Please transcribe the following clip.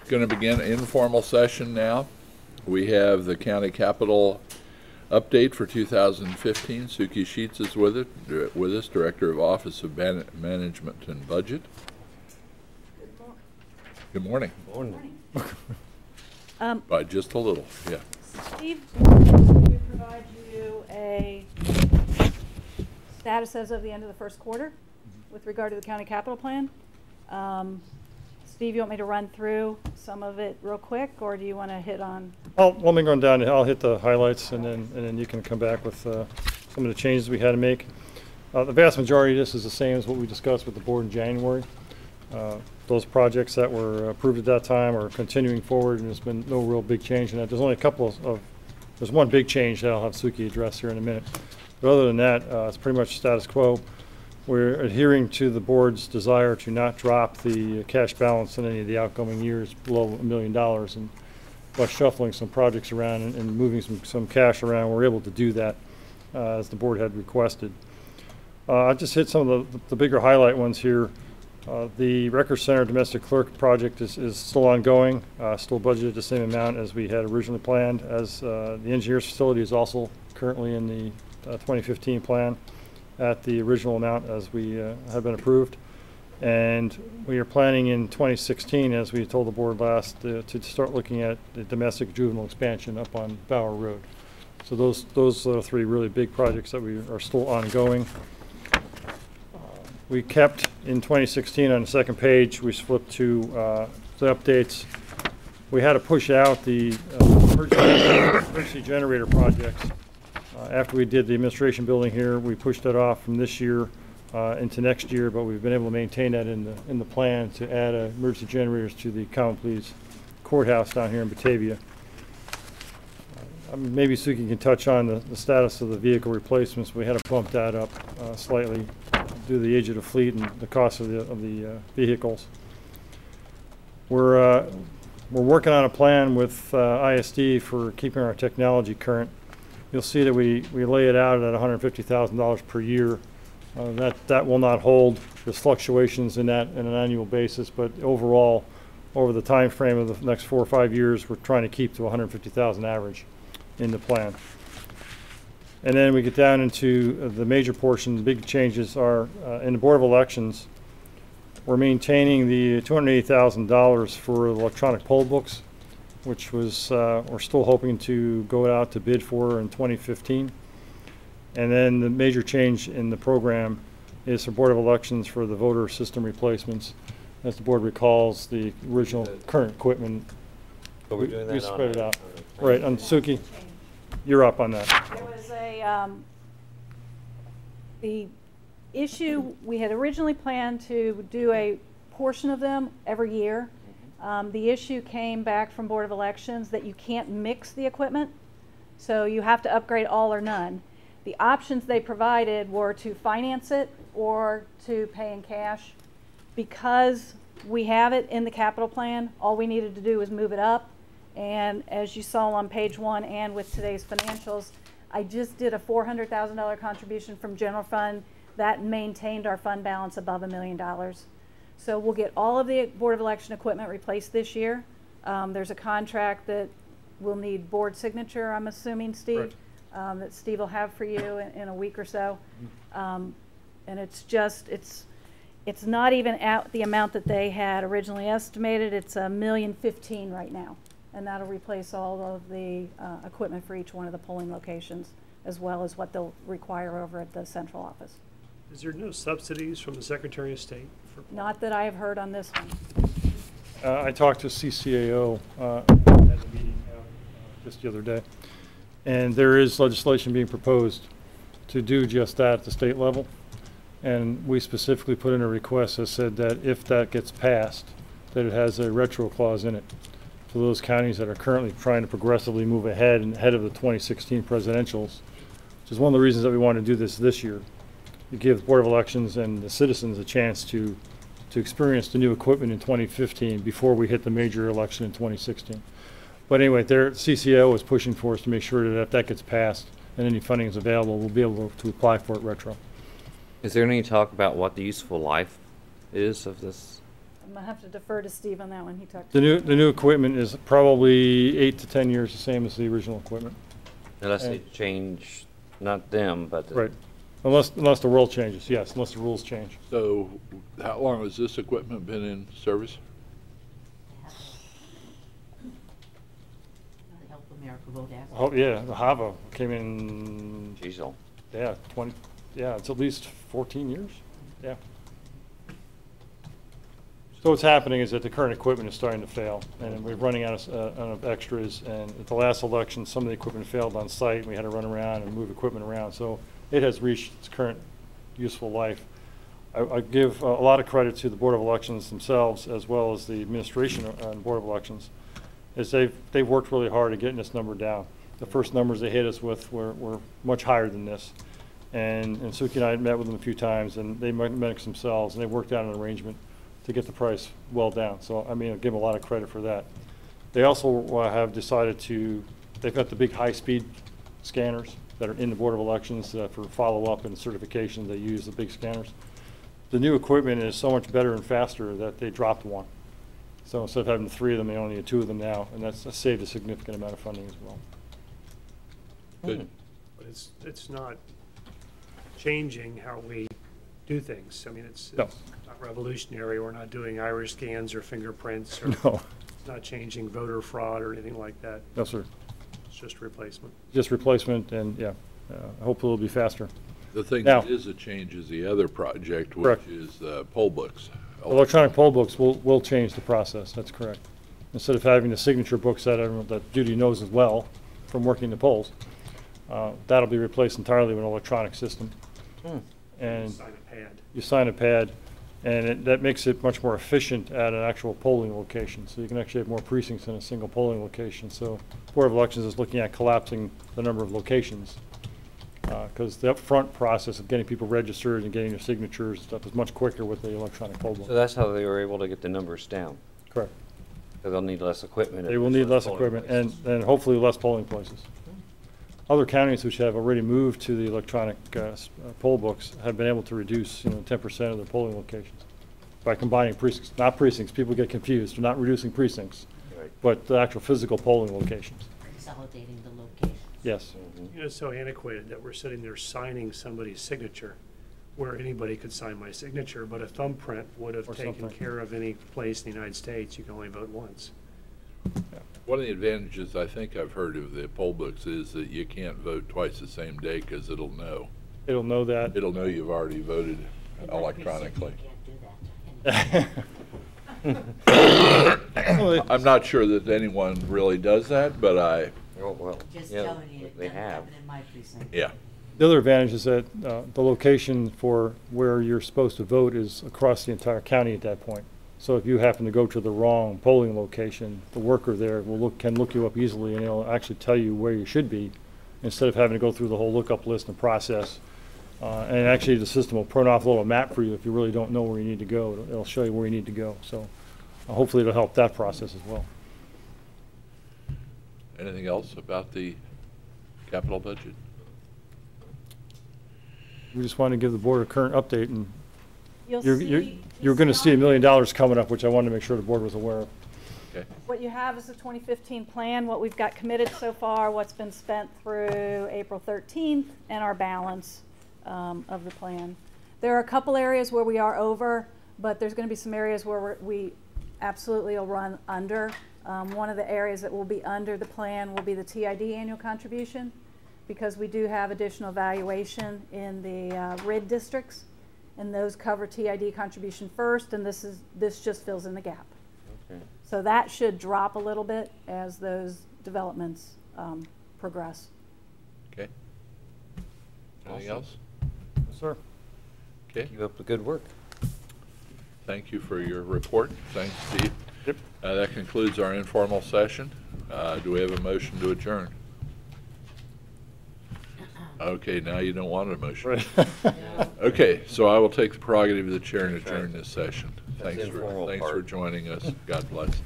going to begin informal session now. We have the county capital update for 2015. Sukie Scheetz is with us, Director of Office of Management and Budget. Good morning. Good morning. By just a little, yeah. Steve, we provide you a status as of the end of the first quarter with regard to the county capital plan. Steve, you want me to run through some of it real quick, or do you want to hit on? Let me go down. I'll hit the highlights, and then you can come back with some of the changes we had to make. The vast majority of this is the same as what we discussed with the board in January. Those projects that were approved at that time are continuing forward, and there's been no real big change in that. There's only a couple there's one big change that I'll have Sukie address here in a minute. But other than that, it's pretty much status quo. We're adhering to the board's desire to not drop the cash balance in any of the outgoing years below $1 million. And by shuffling some projects around and moving some cash around, we're able to do that as the board had requested. I just hit some of the bigger highlight ones here. The Record Center domestic clerk project is still ongoing, still budgeted the same amount as we had originally planned, as the engineer's facility is also currently in the 2015 plan at the original amount as we have been approved. And we are planning in 2016, as we told the board last, to start looking at the domestic juvenile expansion up on Bower Road. So those are three really big projects that we are still ongoing. We kept in 2016 on the second page, we flipped to the updates. We had to push out the emergency generator projects. After we did the administration building here, we pushed that off from this year into next year, but we've been able to maintain that in the plan to add emergency generators to the Common Pleas courthouse down here in Batavia. Maybe Sukie can touch on the status of the vehicle replacements. We had to bump that up slightly due to the age of the fleet and the cost of the vehicles. We're working on a plan with ISD for keeping our technology current. You'll see that we lay it out at $150,000 per year. That will not hold. There's fluctuations in that on an annual basis, but overall, over the time frame of the next 4 or 5 years, we're trying to keep to 150,000 average in the plan. And then we get down into the major portion. The big changes are in the Board of Elections. We're maintaining the $280,000 for electronic poll books, which was we're still hoping to go out to bid for in 2015. And then the major change in the program is for Board of Elections for the voter system replacements. As the board recalls, the original current equipment, but we're doing that, we spread it out. Right, on Sukie, you're up on that. There was the issue, we had originally planned to do a portion of them every year. The issue came back from Board of Elections that you can't mix the equipment, so you have to upgrade all or none. The options they provided were to finance it or to pay in cash. Because we have it in the capital plan, all we needed to do was move it up. And as you saw on page 1 and with today's financials, I just did a $400,000 contribution from general fund that maintained our fund balance above $1 million. So we'll get all of the Board of Election equipment replaced this year. There's a contract that will need board signature, I'm assuming, Steve, that Steve will have for you in a week or so. And it's not even at the amount that they had originally estimated. It's $1,015,000 right now. And that'll replace all of the equipment for each one of the polling locations, as well as what they'll require over at the central office. Is there no subsidies from the Secretary of State? Not that I have heard on this one. I talked to CCAO at the meeting just the other day, and there is legislation being proposed to do just that at the state level. And we specifically put in a request that said that if that gets passed, that it has a retro clause in it for those counties that are currently trying to progressively move ahead and ahead of the 2016 presidentials, which is one of the reasons that we want to do this year, to give the Board of Elections and the citizens a chance to experience the new equipment in 2015 before we hit the major election in 2016. But anyway, their CCO is pushing for us to make sure that if that gets passed and any funding is available, we'll be able to apply for it retro. Is there any talk about what the useful life is of this I'm gonna have to defer to Steve on that one. He talked. The new equipment is probably 8 to 10 years the same as the original equipment. Unless they change, not them, but. Right. Unless the world changes, yes, unless the rules change. So how long has this equipment been in service? Help America vote ask. Oh, yeah, the Hava came in, Diesel. yeah, it's at least 14 years, yeah. So what's happening is that the current equipment is starting to fail, and we're running out of extras, and at the last election, some of the equipment failed on site, and we had to run around and move equipment around, so it has reached its current useful life. I give a lot of credit to the Board of Elections themselves, as well as the administration on Board of Elections, is they've worked really hard at getting this number down. The first numbers they hit us with were much higher than this. And Sukie and I met with them a few times, and they met us themselves, and they worked out an arrangement to get the price well down. So, I mean, I give them a lot of credit for that. They also have decided they've got the big high-speed scanners that are in the Board of Elections for follow-up and certification. They use the big scanners. The new equipment is so much better and faster that they dropped one. So instead of having 3 of them, they only need 2 of them now, and that's saved a significant amount of funding as well. Good. But it's not changing how we do things. I mean, it's No. not revolutionary. We're not doing iris scans or fingerprints, or No, it's not changing voter fraud or anything like that. no, sir. It's just replacement. Just replacement, and yeah, hopefully it'll be faster. The thing Now- that is a change is the other project, which Correct. is poll books. Electronic poll books will change the process, that's correct. Instead of having the signature books that Judy knows as well from working the polls, that'll be replaced entirely with an electronic system. And Sign a pad. you sign a pad, and that makes it much more efficient at an actual polling location. So you can actually have more precincts in a single polling location. So Board of Elections is looking at collapsing the number of locations, because the upfront process of getting people registered and getting their signatures and stuff is much quicker with the electronic poll book. So that's how they were able to get the numbers down. Correct. So they'll need less equipment. They will need less equipment and hopefully less polling places. Other counties which have already moved to the electronic poll books have been able to reduce 10% of their polling locations by combining precincts. Not precincts, people get confused. They're not reducing precincts, Right. but the actual physical polling locations. Consolidating the locations. Yes. You know, it's so antiquated that we're sitting there signing somebody's signature, where anybody could sign my signature, but a thumbprint would have Or taken something. care of any place in the United States. You can only vote once. One of the advantages I think I've heard of the poll books is that you can't vote twice the same day because it'll know. It'll know that. It'll know you've already voted In my precinct, electronically. You can't do that. I'm not sure that anyone really does that, but Oh, well, Just yeah, telling you, it they doesn't have. happen in my precinct. yeah. The other advantage is that the location for where you're supposed to vote is across the entire county at that point. So if you happen to go to the wrong polling location, the worker there can look you up easily, and it'll actually tell you where you should be, instead of having to go through the whole lookup list and process. And actually, the system will print off a little map for you if you really don't know where you need to go. It'll show you where you need to go. So hopefully it'll help that process as well. Anything else about the capital budget? We just want to give the board a current update, and You'll you're going to see $1 million coming up, which I wanted to make sure the board was aware of. Okay. What you have is the 2015 plan, what we've got committed so far, what's been spent through April 13th, and our balance of the plan. There are a couple areas where we are over, but there's going to be some areas where we absolutely will run under. One of the areas that will be under the plan will be the TID annual contribution, because we do have additional valuation in the RID districts, and those cover TID contribution first, and this just fills in the gap. Okay. So that should drop a little bit as those developments progress. Okay. Anything Awesome. else? Yes, sir. Okay. Keep up the good work. Thank you for your report. Thanks, Steve. Yep. That concludes our informal session. Do we have a motion to adjourn? Okay, now you don't want a motion. Right. Okay, so I will take the prerogative of the chair and adjourn this session. That's Thanks the informal for part. joining us. God bless.